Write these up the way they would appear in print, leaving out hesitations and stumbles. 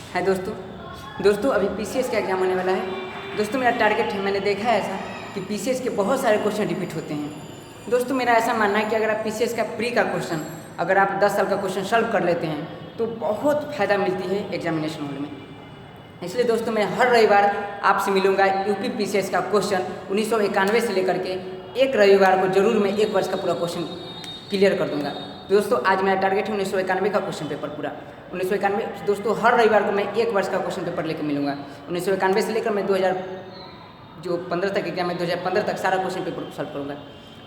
है दोस्तों अभी पीसीएस का एग्ज़ाम होने वाला है। दोस्तों मेरा टारगेट है, मैंने देखा है ऐसा कि पीसीएस के बहुत सारे क्वेश्चन रिपीट होते हैं। दोस्तों मेरा ऐसा मानना है कि अगर आप पीसीएस का प्री का क्वेश्चन अगर आप 10 साल का क्वेश्चन सॉल्व कर लेते हैं तो बहुत फ़ायदा मिलती है एग्जामिनेशन हॉल में। इसलिए दोस्तों मैं हर रविवार आपसे मिलूंगा यूपी पीसीएस का क्वेश्चन 1991 से लेकर के एक रविवार को जरूर मैं 1 वर्ष का पूरा क्वेश्चन क्लियर कर दूंगा। दोस्तों आज मेरा टारगेट है 1991 का क्वेश्चन पेपर पूरा 1991। दोस्तों हर रविवार को मैं 1 वर्ष का क्वेश्चन पेपर लेकर मिलूंगा 1991 से लेकर मैं 2015 तक एग्जाम है, 2015 तक सारा क्वेश्चन पेपर सॉल्व करूँगा।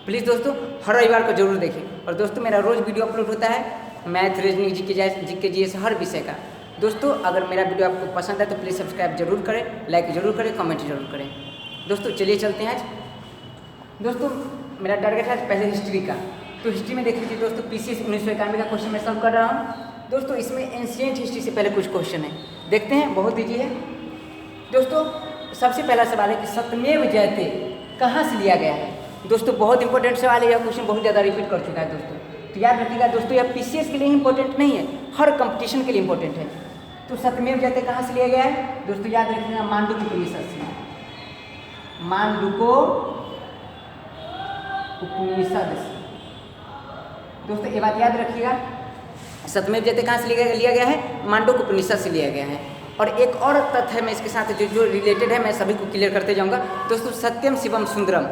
प्लीज़ दोस्तों हर रविवार को जरूर देखें। और दोस्तों मेरा रोज़ वीडियो अपलोड होता है मैथ, रीजनिंग, जीके जीएस हर विषय का। दोस्तों अगर मेरा वीडियो आपको पसंद है तो प्लीज़ सब्सक्राइब जरूर करें, लाइक जरूर करें, कमेंट जरूर करें। दोस्तों चलिए चलते हैं आज। दोस्तों मेरा टारगेट है आज पहले हिस्ट्री का। तो हिस्ट्री में देख लीजिए दोस्तों पीसीएस 1991 का क्वेश्चन मैं सॉल्व कर रहा हूँ। दोस्तों इसमें एंशिएंट हिस्ट्री से पहले कुछ क्वेश्चन है, देखते हैं, बहुत ईजी है। दोस्तों सबसे पहला सवाल है कि सत्यमेव जयते कहाँ से लिया गया है। दोस्तों बहुत इंपॉर्टेंट सवाल है, यह क्वेश्चन बहुत ज़्यादा रिपीट कर चुका है दोस्तों, तो याद रखिएगा दोस्तों। यह पीसीएस के लिए इंपॉर्टेंट नहीं है, हर कंपटीशन के लिए इंपॉर्टेंट है। तो सत्यमेव जयते कहाँ से लिया गया है दोस्तों, याद रखिएगा मांडुक्य उपनिषद से, मांडुक्य उपनिषद से। दोस्तों ये बात याद रखिएगा, सत्यमेव जयते कहाँ से लिया गया है, मांडुक्य उपनिषद से लिया गया है। और एक और तथ्य है मैं इसके साथ जो रिलेटेड है मैं सभी को क्लियर करते जाऊँगा। दोस्तों सत्यम शिवम सुंदरम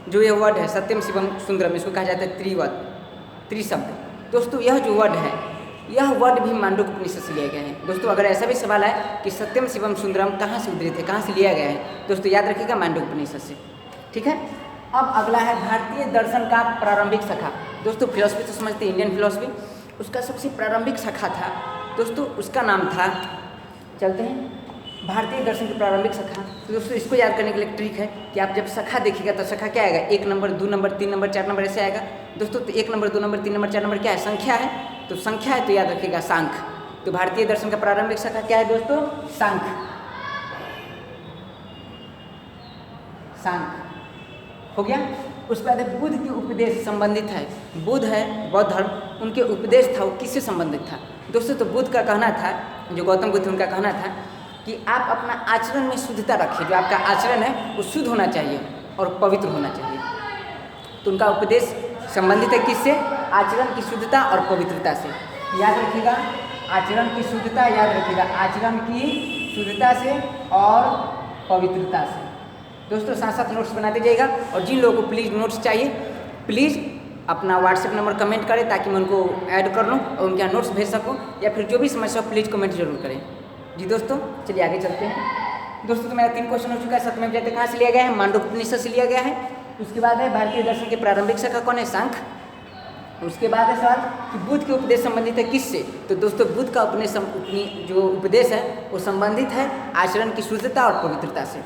जो ये वर्ड है, सत्यम शिवम सुंदरम, इसको कहा जाता है त्रिशब्द। दोस्तों यह जो वर्ड है यह वर्ड भी मांडुक्य उपनिषद से लिया गया है। दोस्तों अगर ऐसा भी सवाल है कि सत्यम शिवम सुंदरम कहाँ से उद्धृत है, कहाँ से लिया गया है, दोस्तों याद रखिएगा मांडुक्य उपनिषद से। ठीक है, अब अगला है भारतीय दर्शन का प्रारंभिक शाखा। दोस्तों फिलोसफी तो समझते हैं, इंडियन फिलोसफी, उसका सबसे प्रारंभिक शाखा था दोस्तों, उसका नाम था, चलते हैं, भारतीय दर्शन की प्रारंभिक शाखा। तो दोस्तों इसको याद करने के लिए ट्रिक है कि आप जब शाखा देखिएगा तो शाखा क्या आएगा, 1 नंबर 2 नंबर 3 नंबर 4 नंबर ऐसे आएगा। दोस्तों तो 1 नंबर 2 नंबर 3 नंबर 4 नंबर क्या है, संख्या है, तो संख्या है तो याद रखिएगा सांख्य। तो भारतीय दर्शन का प्रारंभिक शाखा क्या है दोस्तों, सांख्य। सांख्य हो गया। उसके बाद बुद्ध के उपदेश संबंधित है, बुद्ध है बौद्ध धर्म, उनके उपदेश था वो किससे संबंधित था दोस्तों, तो बुद्ध का कहना था, जो गौतम बुद्ध उनका कहना था कि आप अपना आचरण में शुद्धता रखिए, जो आपका आचरण है वो शुद्ध होना चाहिए और पवित्र होना चाहिए। तो उनका उपदेश संबंधित है किससे, आचरण की शुद्धता और पवित्रता से। याद रखिएगा आचरण की शुद्धता, याद रखिएगा आचरण की शुद्धता से और पवित्रता से। दोस्तों साथ साथ नोट्स बनाते जाइएगा। और जिन लोगों को प्लीज़ नोट्स चाहिए प्लीज़ अपना व्हाट्सएप नंबर कमेंट करें ताकि मैं उनको ऐड कर लूँ और उनके यहाँ नोट्स भेज सकूँ, या फिर जो भी समस्या हो प्लीज़ कमेंट जरूर करें। जी दोस्तों चलिए आगे चलते हैं। दोस्तों तो मेरा 3 क्वेश्चन हो चुका है। सत्यमेव जयते कहाँ से लिया गया है, मांडुक्य उपनिषद से लिया गया है। उसके बाद है भारतीय दर्शन की प्रारंभिक शाखा कौन है, सांख्य। उसके बाद है सवाल कि बुद्ध के उपदेश संबंधित है किससे, तो दोस्तों बुद्ध का जो उपदेश है वो संबंधित है आचरण की शुद्धता और पवित्रता से।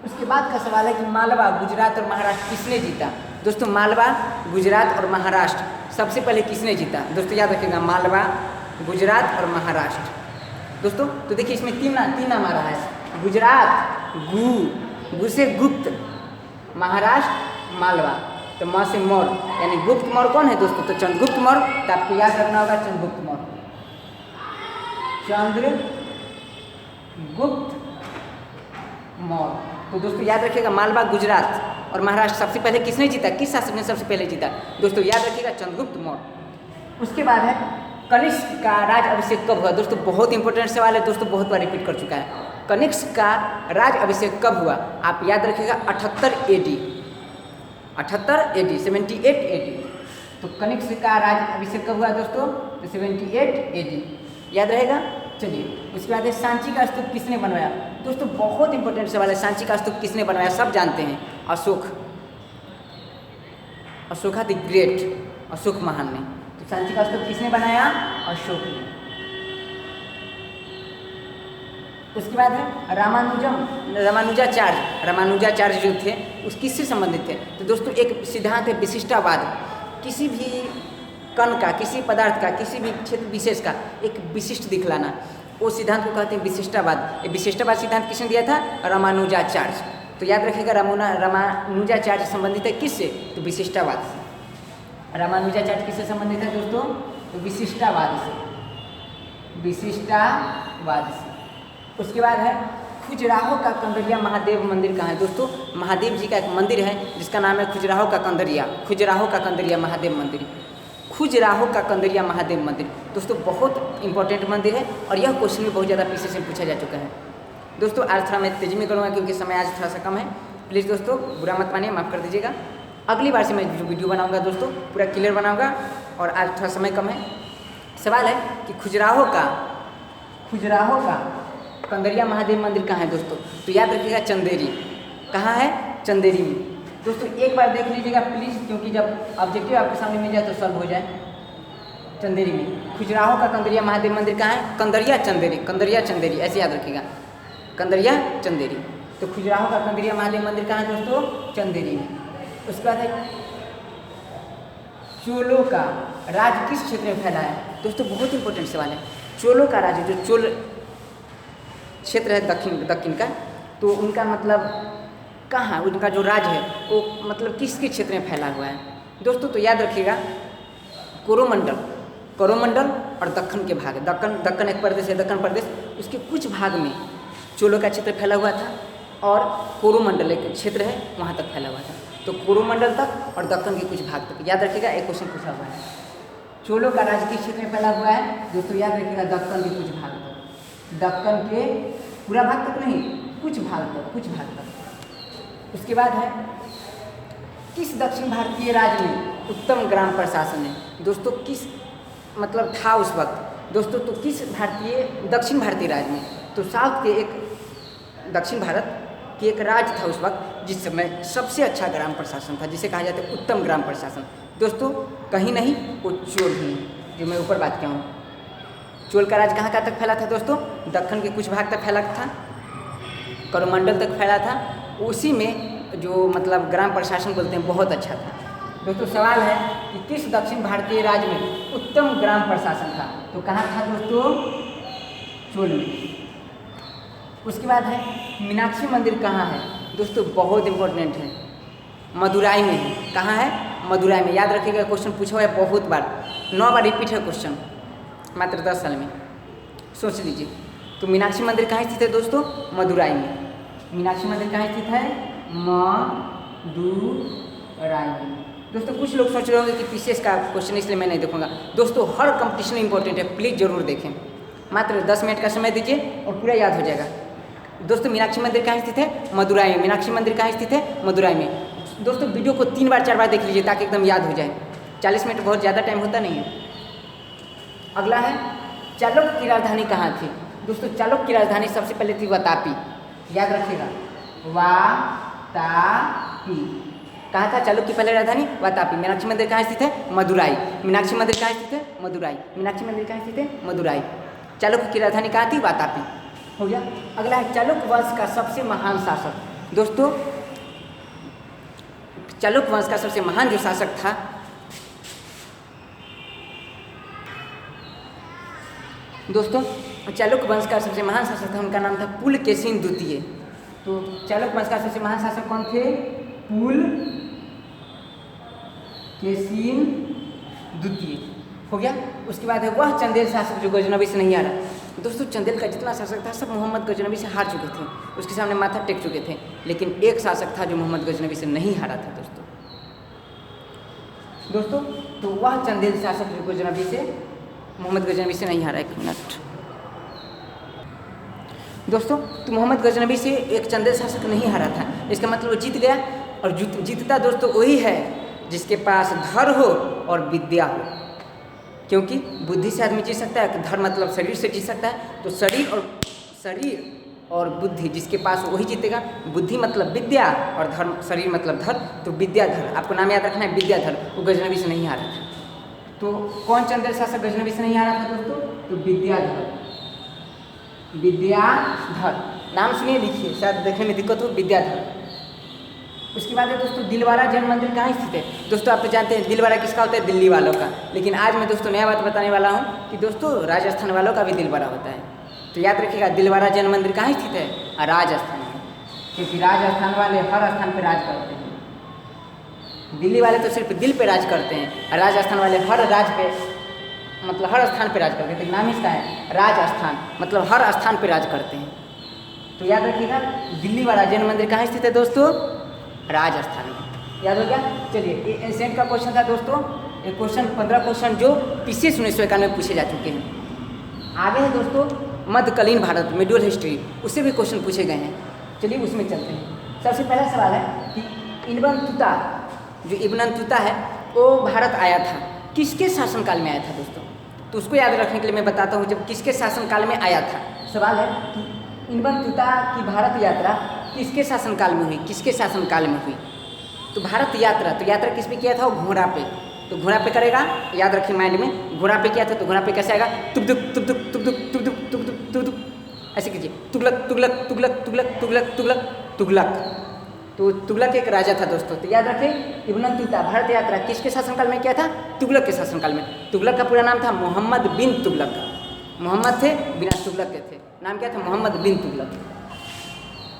उसके बाद का सवाल है कि मालवा, गुजरात और महाराष्ट्र किसने जीता। दोस्तों मालवा, गुजरात और महाराष्ट्र सबसे पहले किसने जीता, दोस्तों याद रखिएगा मालवा, गुजरात और महाराष्ट्र। दोस्तों तो देखिए इसमें 3 नाम आ रहा है, गुजरात गु से गुप्त, महाराष्ट्र मालवा, तो म से मौर्य, यानी गुप्त मौर्य कौन है दोस्तों, तो चंद्रगुप्त मौर्य। तो आपको याद रखना होगा चंद्रगुप्त मौर्य, चंद्रगुप्त मौर्य। तो दोस्तों याद रखिएगा मालवा, गुजरात और महाराष्ट्र सबसे पहले किसने जीता, किस शासक ने सबसे पहले जीता, दोस्तों याद रखिएगा चंद्रगुप्त मौर्य। उसके बाद है कनिष्क का राज अभिषेक कब हुआ। दोस्तों बहुत इंपॉर्टेंट सवाल है दोस्तों, बहुत बार रिपीट कर चुका है। कनिष्क का राज अभिषेक कब हुआ, आप याद रखिएगा 78 AD, 78 AD। तो कनिष्क का राज अभिषेक कब हुआ दोस्तों, तो 78 AD, याद रहेगा। चलिए उसके बाद सांची का स्तूप किसने बनवाया। दोस्तों बहुत इंपॉर्टेंट सवाल है, सांची का स्तूप किसने बनवाया, सब जानते हैं, अशोका द ग्रेट, अशोक महान ने। तो सांची का स्तूप किसने बनाया, अशोक ने। उसके बाद है रामानुजाचार्य जो थे उस किससे संबंधित थे, तो दोस्तों एक सिद्धांत है विशिष्टावाद, किसी भी कण का, किसी पदार्थ का, किसी भी क्षेत्र विशेष का एक विशिष्ट दिखलाना, वो सिद्धांत को कहते हैं विशिष्टावाद। ये विशिष्टावाद सिद्धांत किसने दिया था, रामानुजाचार्य। तो याद रखिएगा रामानुजाचार्य संबंधित है किससे, तो विशिष्टावाद से। रामानुजाचार्य किससे संबंधित है दोस्तों, तो विशिष्टावाद से, विशिष्टावाद से। उसके बाद है खजुराहो का कंदरिया महादेव मंदिर कहाँ है दोस्तों? महादेव जी का एक मंदिर है जिसका नाम है खजुराहो का कंदरिया, खजुराहो का कंदरिया महादेव मंदिर, खजुराहो का कंदरिया महादेव मंदिर। दोस्तों बहुत इंपॉर्टेंट मंदिर है और यह क्वेश्चन भी बहुत ज़्यादा पीछे से पूछा जा चुका है। दोस्तों आज थोड़ा मैं तेज़ी में करूँगा क्योंकि समय आज थोड़ा सा कम है, प्लीज़ दोस्तों बुरा मत मानिए, माफ़ कर दीजिएगा। अगली बार से मैं जो वीडियो बनाऊँगा दोस्तों पूरा क्लियर बनाऊँगा और आज थोड़ा समय कम है। सवाल है कि खजुराहो का कंदरिया महादेव मंदिर कहाँ है दोस्तों? तो याद रखिएगा चंदेरी। कहाँ है? चंदेरी में। दोस्तों एक बार देख लीजिएगा प्लीज़, क्योंकि जब ऑब्जेक्टिव आपके सामने मिल जाए तो सॉल्व हो जाए। चंदेरी में खजुराहो का कंदरिया महादेव मंदिर कहाँ है? कंदरिया चंदेरी, कंदरिया चंदेरी ऐसे याद रखिएगा, कंदरिया चंदेरी। तो खजुराहो का कंदरिया महादेव मंदिर कहाँ है दोस्तों? चंदेरी में। उसके बाद है चोलों का राज किस क्षेत्र में फैला है? दोस्तों बहुत इंपॉर्टेंट सवाल है। चोलों का राज, जो चोल क्षेत्र है दक्षिण का, तो उनका मतलब कहाँ, उनका जो राज है वो मतलब किसके क्षेत्र में फैला हुआ है दोस्तों? तो याद रखिएगा कोरोमंडल और दक्कन के भाग, दक्कन एक प्रदेश है, दक्कन प्रदेश, उसके कुछ भाग में चोलों का क्षेत्र फैला हुआ था और कोरोमंडल एक क्षेत्र है वहाँ तक फैला हुआ था। तो कोरोमंडल तक और दक्कन के कुछ भाग तक याद रखिएगा। एक क्वेश्चन पूछा हुआ है, चोलों का राज किस क्षेत्र में फैला हुआ है दोस्तों? याद रखिएगा दक्कन के कुछ भाग तक, दक्कन के पूरा भाग तक नहीं, कुछ भाग तक। उसके बाद है किस दक्षिण भारतीय राज्य में उत्तम ग्राम प्रशासन है दोस्तों? किस मतलब था उस वक्त दोस्तों? तो किस दक्षिण भारतीय राज्य में, तो साउथ के एक दक्षिण भारत की एक राज्य था उस वक्त जिस समय सबसे अच्छा ग्राम प्रशासन था, जिसे कहा जाता है उत्तम ग्राम प्रशासन। दोस्तों कहीं नहीं, वो चोल ही है, जो मैं ऊपर बात किया हूँ। चोल का राज कहाँ तक फैला था दोस्तों? दक्कन के कुछ भाग तक फैला था, कोरोमंडल तक फैला था, उसी में जो मतलब ग्राम प्रशासन बोलते हैं बहुत अच्छा था। दोस्तों सवाल है कि किस दक्षिण भारतीय राज्य में उत्तम ग्राम प्रशासन था? तो कहाँ था दोस्तों? चोल में। उसके बाद है मीनाक्षी मंदिर कहाँ है दोस्तों? बहुत इंपॉर्टेंट है, मदुराई में है। कहाँ है? मदुराई में। याद रखिएगा, क्वेश्चन पूछा हुआ है बहुत बार, 9 बार रिपीट है क्वेश्चन मात्र 10 साल में, सोच लीजिए। तो मीनाक्षी मंदिर कहाँ स्थित है दोस्तों? मदुराई में। मीनाक्षी मंदिर कहाँ स्थित है? मदुराई में। दोस्तों कुछ लोग सोच रहे होंगे कि पीसीएस का क्वेश्चन इसलिए मैं नहीं देखूंगा। दोस्तों हर कंपटीशन इंपॉर्टेंट है, प्लीज़ जरूर देखें। मात्र 10 मिनट का समय दीजिए और पूरा याद हो जाएगा। दोस्तों मीनाक्षी मंदिर कहाँ स्थित है? मदुराई में। मीनाक्षी मंदिर कहाँ स्थित है? मदुराई में। दोस्तों वीडियो को 3 बार 4 बार देख लीजिए ताकि एकदम याद हो जाए। 40 मिनट बहुत ज़्यादा टाइम होता नहीं है। अगला है चालुक्य की राजधानी कहाँ थी दोस्तों? चालुक्य की राजधानी सबसे पहले थी वातापी। याद रखिएगा, वातापी। कहाँ था चालुक्य की पहले राजधानी? वातापी। मीनाक्षी मंदिर कहाँ स्थित है? मदुराई। मीनाक्षी मंदिर कहाँ स्थित है? मदुराई। मीनाक्षी मंदिर कहाँ स्थित है? मदुराई। चालुक्य की राजधानी कहाँ थी? वातापी। हो गया। अगला है चालुक्य वंश का सबसे महान शासक। दोस्तों चालुक्य वंश का सबसे महान जो शासक था दोस्तों, चालुक्य वंश का सबसे महान शासक था, उनका नाम था पुलकेशिन द्वितीय। तो चालुक्य वंश का सबसे महान शासक कौन थे? पुलकेशिन द्वितीय। हो गया। उसके बाद है वह चंदेल शासक जो गजनवी से नहीं हारा। दोस्तों चंदेल का जितना शासक था सब मोहम्मद गजनवी से हार चुके थे, उसके सामने माथा टेक चुके थे, लेकिन एक शासक था जो मोहम्मद गजनवी से नहीं हारा था दोस्तों। तो वह चंदेल शासक जो गजनवी से मोहम्मद गजनवी से नहीं हारा। 1 मिनट दोस्तों, तो मोहम्मद गजनवी से एक चंदेल शासक नहीं हारा था, इसका मतलब वो जीत गया। और जीतता दोस्तों वही है जिसके पास धर हो और विद्या हो, क्योंकि बुद्धि से आदमी जीत सकता है, धर मतलब शरीर से जीत सकता है। तो शरीर और बुद्धि जिसके पास वही जीतेगा। बुद्धि मतलब विद्या और धर्म, शरीर मतलब धर, तो विद्याधर। आपको नाम याद रखना है, विद्याधर। वो गजनवी से नहीं हारा था। तो कौन चंदेल शासक गजनवी से नहीं हारा था दोस्तों? तो विद्याधर। विद्याधर नाम सुनिए, लिखिए, शायद देखने में दिक्कत हो। विद्याधर। उसके बाद है दोस्तों दिलवारा जैन मंदिर कहाँ स्थित है? दोस्तों आप तो जानते हैं दिलवारा किसका होता है? दिल्ली वालों का। लेकिन आज मैं दोस्तों नया बात बताने वाला हूँ कि दोस्तों राजस्थान वालों का भी दिलवारा होता है। तो याद रखिएगा दिलवारा जैन मंदिर कहाँ स्थित है? राजस्थान में, क्योंकि राजस्थान वाले हर स्थान पर राज करते हैं। दिल्ली वाले तो सिर्फ दिल पे राज करते हैं, राजस्थान वाले हर राज पे मतलब हर स्थान पे राज करते हैं। तो नाम इसका है राजस्थान, मतलब हर स्थान पे राज करते हैं। तो याद रखिएगा दिल्ली वाला जैन मंदिर कहाँ स्थित है दोस्तों? राजस्थान में। याद हो गया? चलिए ये एंशिएंट का क्वेश्चन था दोस्तों। एक क्वेश्चन 15 क्वेश्चन जो पीसीएस 1991 में पूछे जा चुके हैं। आगे है दोस्तों मध्यकालीन भारत मिडियल हिस्ट्री, उससे भी क्वेश्चन पूछे गए हैं। चलिए उसमें चलते हैं। सबसे पहला सवाल है कि इब्न तुता, जो इब्न तुता है वो भारत आया था, किसके शासनकाल में आया था दोस्तों? तो उसको याद रखने के लिए मैं बताता हूँ जब किसके शासनकाल में आया था। सवाल है कि इब्न तुता की भारत यात्रा किसके शासनकाल में हुई, किसके शासनकाल में हुई? तो भारत यात्रा, तो यात्रा किस पे किया था? वो घोड़ा पे। तो घोड़ा पे करेगा, याद रखिए माइंड में, घोड़ा पे किया था। तो घोड़ा पे कैसे आएगा? तुबदुक तुबदुक तुबदुक तुबदुक तुबदुक तुबदुक, ऐसे कीजिए, तुगलक तुगलक तुगलक तुगलक तुगलक तुगलक तुगलक। तो तुगलक एक राजा था दोस्तों। तो याद रखें इब्न तुता भारत यात्रा किसके शासनकाल में किया था? तुगलक के शासनकाल में। तुगलक का पूरा नाम था मोहम्मद बिन तुगलक। मोहम्मद थे बिना तुगलक के थे, नाम क्या था? मोहम्मद बिन तुगलक।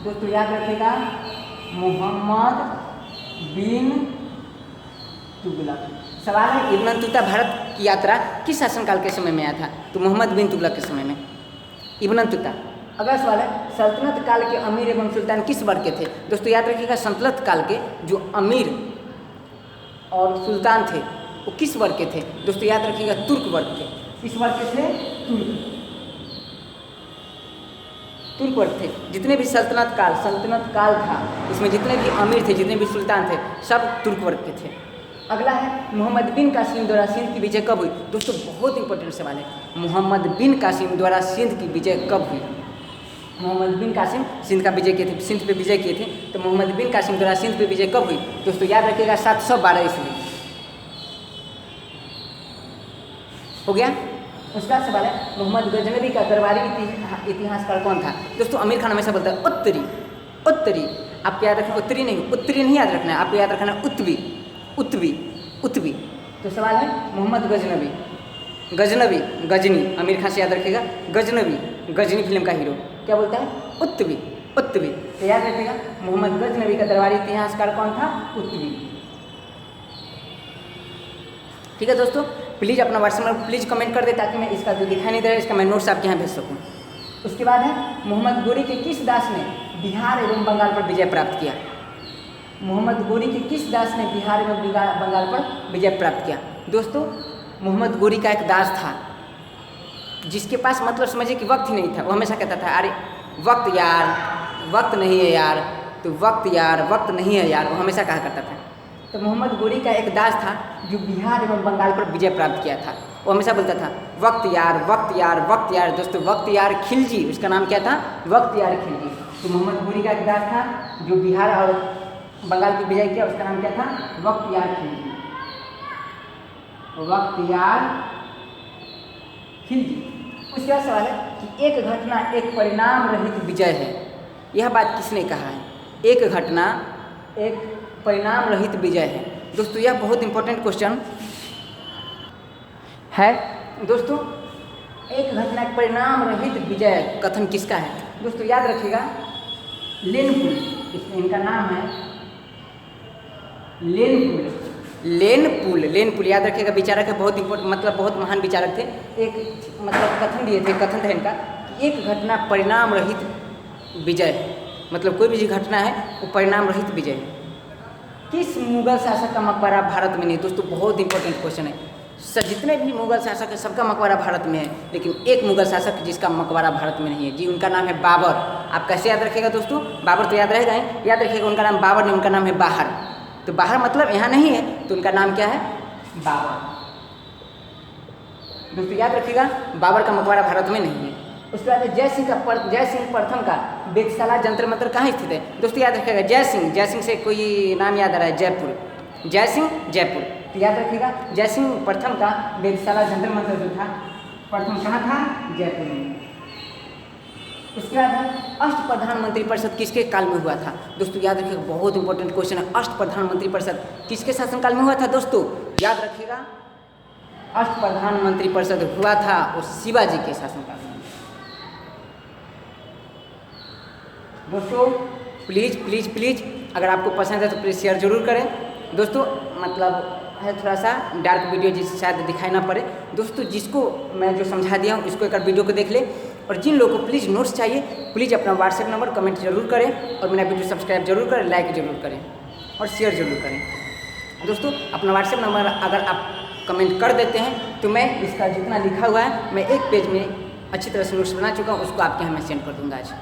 दोस्तों याद रखिएगा मोहम्मद बिन तुगलक। सवाल है इब्न तुता भारत की यात्रा किस शासनकाल के समय में आया था? तो मोहम्मद बिन तुगलक के समय में इब्न तुता। अगला सवाल है सल्तनत काल के अमीर एवं सुल्तान किस वर्ग के थे? दोस्तों याद रखिएगा सल्तनत काल के जो अमीर और सुल्तान थे वो किस वर्ग के थे? दोस्तों याद रखिएगा तुर्क वर्ग के। किस वर्ग के थे? तुर्क वर्ग थे। जितने भी सल्तनत काल था उसमें जितने भी अमीर थे, जितने भी सुल्तान थे, सब तुर्क वर्ग के थे। अगला है मोहम्मद बिन कासिम द्वारा सिंध की विजय कब हुई? दोस्तों बहुत इंपॉर्टेंट सवाल है। मोहम्मद बिन कासिम द्वारा सिंध की विजय कब हुई? मोहम्मद बिन कासिम सिंध का विजय किए थे, सिंध पे विजय किए थे। तो मोहम्मद बिन कासिम द्वारा सिंध पे विजय कब हुई? दोस्तों याद रखिएगा 712 ईस्वी। हो गया। उसका सवाल है मोहम्मद गजनवी का दरबारी इतिहासकार कौन था? दोस्तों आमिर खान हमेशा बोलता है उत्तरी। आपको याद रखना उत्तरी नहीं याद रखना है, आपको याद रखना है उत्तवी। तो सवाल है मोहम्मद गजनी, आमिर खान से याद रखिएगा। गजनी फिल्म का हीरो क्या बोलता है? उत्तवी। तो याद रखिएगा मोहम्मद गजनवी का दरबारी इतिहासकार कौन था? उत्तवी। ठीक है दोस्तों, प्लीज़ अपना व्हाट्सएप नंबर प्लीज़ कमेंट कर दे ताकि मैं इसका जो दिखाई नहीं दे रहा है इसका मैं नोट्स आपके यहाँ भेज सकूँ। उसके बाद है मोहम्मद गोरी के किस दास ने बिहार एवं बंगाल पर विजय प्राप्त किया? मोहम्मद गोरी के किस दास ने बिहार एवं बंगाल पर विजय प्राप्त किया? दोस्तों मोहम्मद गोरी का एक दास था जिसके पास मतलब समझिए कि वक्त ही नहीं था। वो हमेशा कहता था अरे वक्त नहीं है यार, तो वक्त नहीं है यार, वो हमेशा कहा करता था। तो मोहम्मद गोरी का एक दास था जो बिहार एवं बंगाल पर विजय प्राप्त किया था। वो हमेशा बोलता था वक्त यार। दोस्तों वक्त यार खिलजी, उसका नाम क्या था? वक्त यार खिलजी। तो मोहम्मद गोरी का एक दास था जो बिहार और बंगाल पर विजय किया, उसका नाम क्या था? वक्त यार खिलजी। उसके बाद सवाल है कि एक घटना एक परिणाम रहित विजय है, यह बात किसने कहा है? एक घटना एक परिणाम रहित विजय है। दोस्तों यह बहुत इंपॉर्टेंट क्वेश्चन है। दोस्तों एक घटना एक परिणाम रहित विजय कथन किसका है? दोस्तों याद रखिएगा लेनपुल, इनका नाम है लेनपुल। याद रखिएगा विचारक है, बहुत इंपॉर्टेंट मतलब बहुत महान विचारक थे। एक मतलब कथन दिए थे, कथन था इनका कि एक घटना परिणाम रहित विजय है, मतलब कोई भी जो घटना है वो परिणाम रहित विजय है। किस मुगल शासक का मकबरा भारत में नहीं? दोस्तों बहुत इंपॉर्टेंट क्वेश्चन है। जितने भी मुगल शासक है सबका मकबरा भारत में है, लेकिन एक मुगल शासक जिसका मकबरा भारत में नहीं है जी, उनका नाम है बाबर। आप कैसे याद रखिएगा दोस्तों? बाबर तो याद रहेगा ही, याद रखिएगा उनका नाम बाबर नहीं, उनका नाम है बाहर। तो बाहर मतलब यहाँ नहीं है, तो उनका नाम क्या है? बाबर। दोस्तों याद रखिएगा बाबर का मकबरा भारत में नहीं है। उसके बाद जय सिंह प्रथम का वेधशाला जंतर मंतर कहाँ स्थित है? दोस्तों याद रखिएगा जय सिंह से कोई नाम याद आ रहा है? जयपुर। जयपुर। तो याद रखिएगा जय सिंह प्रथम का वेधशाला जंतर मंतर जो था प्रथम कहाँ था? जयपुर में। उसके बाद है अष्ट प्रधानमंत्री परिषद किसके काल में हुआ था? दोस्तों याद रखिएगा बहुत इंपॉर्टेंट क्वेश्चन है। अष्ट प्रधानमंत्री परिषद किसके शासनकाल में हुआ था? दोस्तों याद रखिएगा अष्ट प्रधानमंत्री परिषद हुआ था वो शिवाजी के शासनकाल में। दोस्तों प्लीज़ अगर आपको पसंद है तो प्लीज़ शेयर जरूर करें। दोस्तों मतलब है थोड़ा सा डार्क वीडियो जिससे शायद दिखाई ना पड़े। दोस्तों जिसको मैं जो समझा दिया हूँ इसको एक बार वीडियो को देख ले, और जिन लोगों को प्लीज़ नोट्स चाहिए प्लीज़ अपना व्हाट्सएप नंबर कमेंट जरूर करें और मेरा वीडियो सब्सक्राइब जरूर करें, लाइक जरूर करें और शेयर जरूर करें। दोस्तों अपना व्हाट्सएप नंबर अगर आप कमेंट कर देते हैं तो मैं इसका जितना लिखा हुआ है मैं एक पेज में अच्छी तरह से नोट्स बना चुका हूँ, उसको आपके यहाँ मैं सेंड कर दूँगा आज।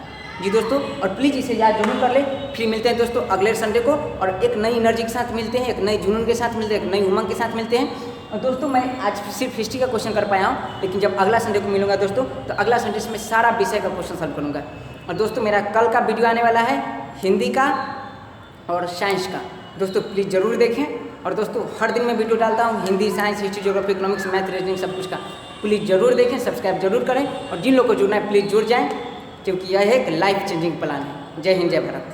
जी दोस्तों, और प्लीज़ इसे याद जरूर कर ले। फिर मिलते हैं दोस्तों अगले संडे को और एक नई एनर्जी के साथ मिलते हैं, एक नई जुनून के साथ मिलते हैं, एक नई उमंग के साथ मिलते हैं। और दोस्तों मैं आज सिर्फ हिस्ट्री का क्वेश्चन कर पाया हूँ, लेकिन जब अगला संडे को मिलूंगा दोस्तों तो अगला संडे से मैं सारा विषय का क्वेश्चन सॉल्व करूँगा। और दोस्तों मेरा कल का वीडियो आने वाला है हिंदी का और साइंस का, दोस्तों प्लीज़ ज़रूर देखें। और दोस्तों हर दिन मैं वीडियो डालता हूँ Hindi, science, history, geography, economics, math, reasoning सब कुछ का, प्लीज़ ज़रूर देखें, सब्सक्राइब जरूर करें और जिन लोग को जुड़ना है प्लीज़ जुड़ जाएँ, क्योंकि यह एक लाइफ चेंजिंग प्लान है। जय हिंद, जय भारत।